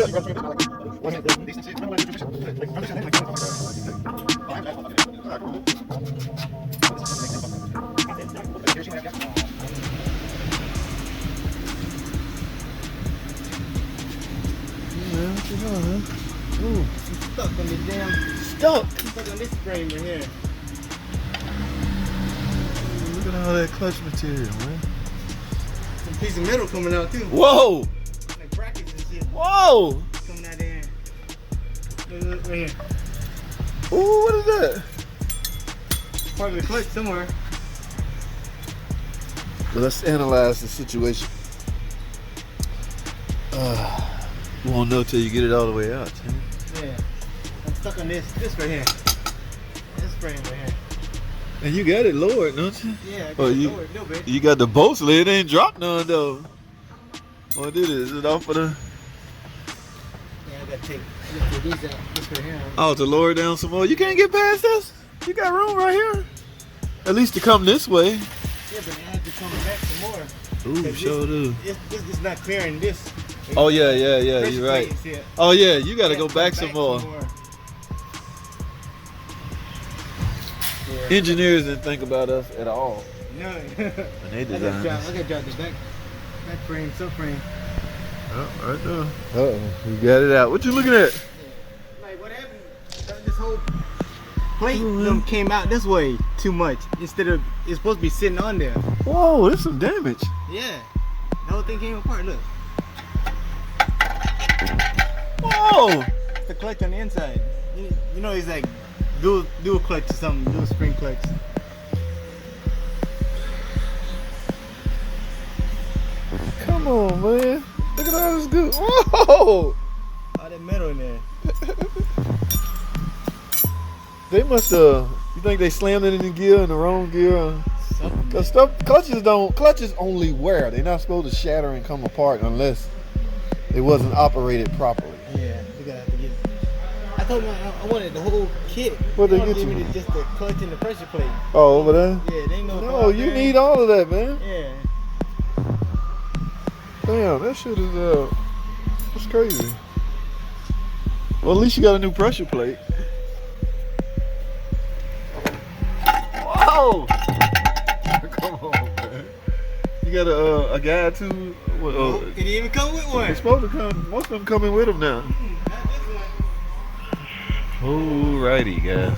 Ooh, I'm stuck on this damn. Stuck on this frame right here. Look at all that clutch material, man. Some piece of metal coming out too. Whoa! Like brackets and shit. Whoa! Coming out there. Look right here. Ooh, what is that? Part of the clutch somewhere. Well, let's analyze the situation. You won't know till you get it all the way out, Tim. Yeah. I'm stuck on this right here. This frame right here. And you got it lowered, don't you? Yeah, I got it lowered a little bit. You got the bolts lid, it ain't dropped none though. What it is? Is it off of the... Yeah, I gotta take these out. This right here. Oh, to lower it down some more. You can't get past this? You got room right here. At least to come this way. Yeah, but I have to come back some more. Ooh, sure do. This is not clearing this. Oh yeah, you're right. Oh yeah, you gotta go back some more. Yeah. Engineers didn't think about us at all. No. And they designed I gotta drop the back frame, subframe. Oh, right there. Uh-oh, you got it out. What you looking at? Like what happened? This whole plate came out this way too much. Instead of, it's supposed to be sitting on there. Whoa, there's some damage. Yeah. The whole thing came apart, look. Whoa! The clutch on the inside. You know, it's like dual clutch or something, dual spring clutch. Come on, man. Look at all this good. Whoa! All that metal in there. They must have. You think they slammed it in the gear, in the wrong gear? Cause clutches only wear. They're not supposed to shatter and come apart unless it wasn't operated properly. Yeah, we gotta have to get. I told them I wanted the whole kit. What they get give you? me just the clutch and the pressure plate. Oh, over there? Yeah, they know. No, you need all of that, man. Yeah. Damn, that shit is that's crazy. Well, at least you got a new pressure plate. Whoa! Come on, man. You got a guide too? It didn't even come with one. It's supposed to come. Most of them coming with them now. Not this one. Alrighty, guys.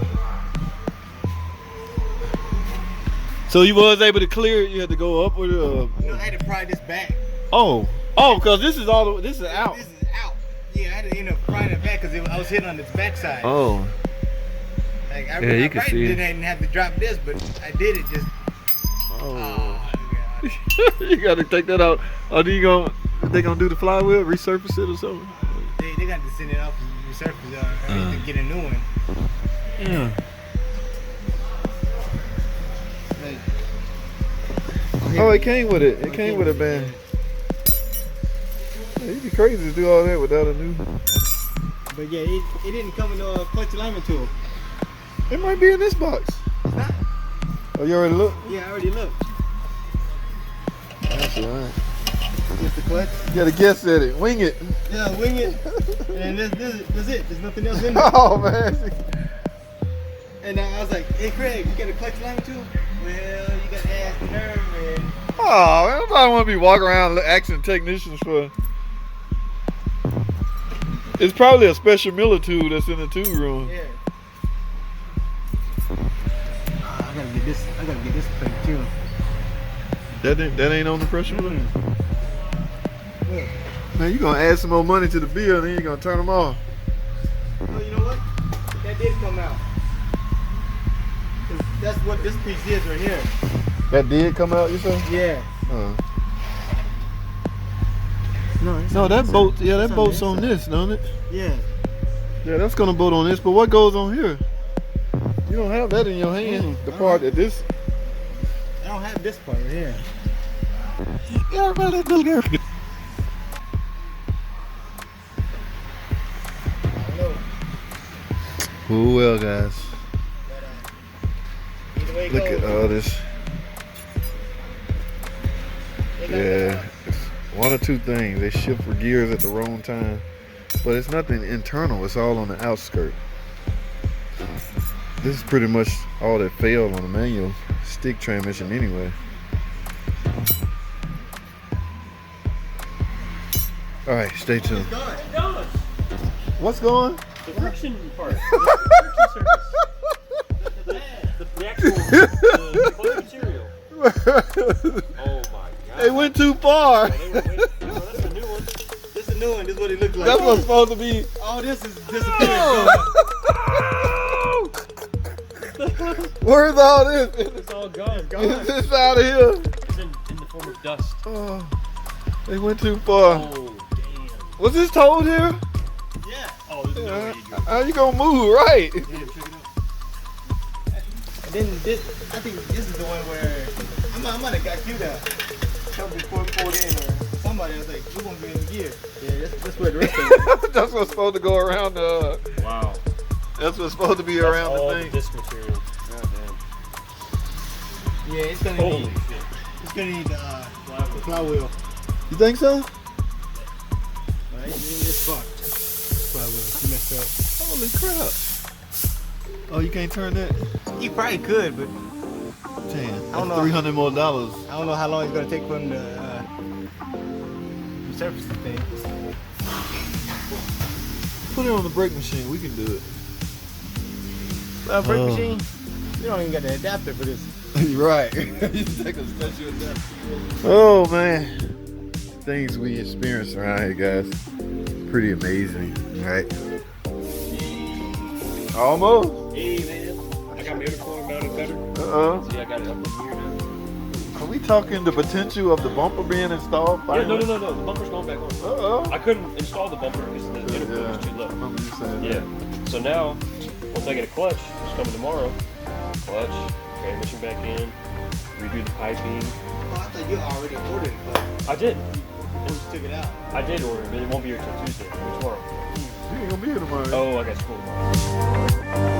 So you was able to clear it. You had to go up with it. No, I had to pry this back. Oh, because this is all. This is out. This is out. Yeah, I had to end up prying it back because I was hitting on its backside. Oh. Like, I Yeah, you can see it. didn't have to drop this, but I did it just. Oh. God. You gotta take that out. Are they gonna do the flywheel, resurface it or something? They got to send it off and resurface to get a new one. Yeah. Like, Oh, it came with it. It came with a band. Yeah, you'd be crazy to do all that without a new. But yeah, it didn't come with no clutch alignment tool. It might be in this box. It's not. Oh, you already looked? Yeah, I already looked. That's alright. Just the clutch. You gotta guess at it. Wing it. Yeah, wing it. And that's it. There's nothing else in there. Oh, man. And I was like, hey, Craig, you got a clutch alignment tool? Well, you got to ask the nerve, man. Oh, man. Nobody want to be walking around asking technicians for. It's probably a special Miller tool that's in the tool room. Yeah. I gotta get this plate too. That ain't on the pressure plate? Yeah. Man, you gonna add some more money to the bill and then you're gonna turn them off. Well, you know what? That did come out. 'Cause that's what this piece is right here. That did come out, you say? Yeah. No, that bolt, yeah, that bolt's on this, don't it? Yeah. Yeah, that's gonna bolt on this, but what goes on here? You don't have that in your hand. The part that this. I don't have this part right here. Yeah, about that little girl. Oh well, guys. Look at all this. Yeah, it's one or two things. They shift for gears at the wrong time. but it's nothing internal. It's all on the outskirt. This is pretty much all that failed on the manual stick transmission anyway. All right, stay tuned. What's going? The friction part. The friction surface. The actual material. Oh my god. They went too far. That's a new one. This is a new one. This is what it looks like. That's what's supposed to be. All this is disappearing. Where's all this? It's all gone. It's this out of here. It's in the form of dust. Oh, they went too far. Oh, damn. Was this told here? Yeah. Oh, there's no way you do it. How you gonna move right? Yeah, check it out. And then this, I think this is the one where I might have got you that. Something pulled in, or somebody was like, we're gonna be in gear. Yeah, that's where the rest of it. That's what's supposed to go around the. Wow. That's what's supposed to be That's around all the thing. disc material. God Yeah, it's gonna damn. Holy need. shit. It's gonna need the flywheel. You think so? Right? It's fucked. Flywheel. You messed up. Holy crap! Oh, you can't turn that? You probably could, but Damn, I don't that's know. $300 more. I don't know how long it's gonna take for them to resurface the thing. Put it on the brake machine. We can do it. Brake Oh. machine. You don't even got the adapter for this. You're right. You take a special adapter. Oh man, things we experience around here, guys. Pretty amazing, right? Almost. Hey man, I got my intercooler mounted better. See, I got it up in here now. Are we talking the potential of the bumper being installed? Yeah, no. The bumper's going back on. I couldn't install the bumper because the intercooler was too I low. remember you saying that. Yeah. So now, once I get a clutch, it's coming tomorrow. Clutch, transmission back in, redo the piping. Oh, I thought you already ordered it, but I did. you just took it out. I did order it, but it won't be here till Tuesday. Or tomorrow. You ain't gonna be here tomorrow. Oh, I got school tomorrow.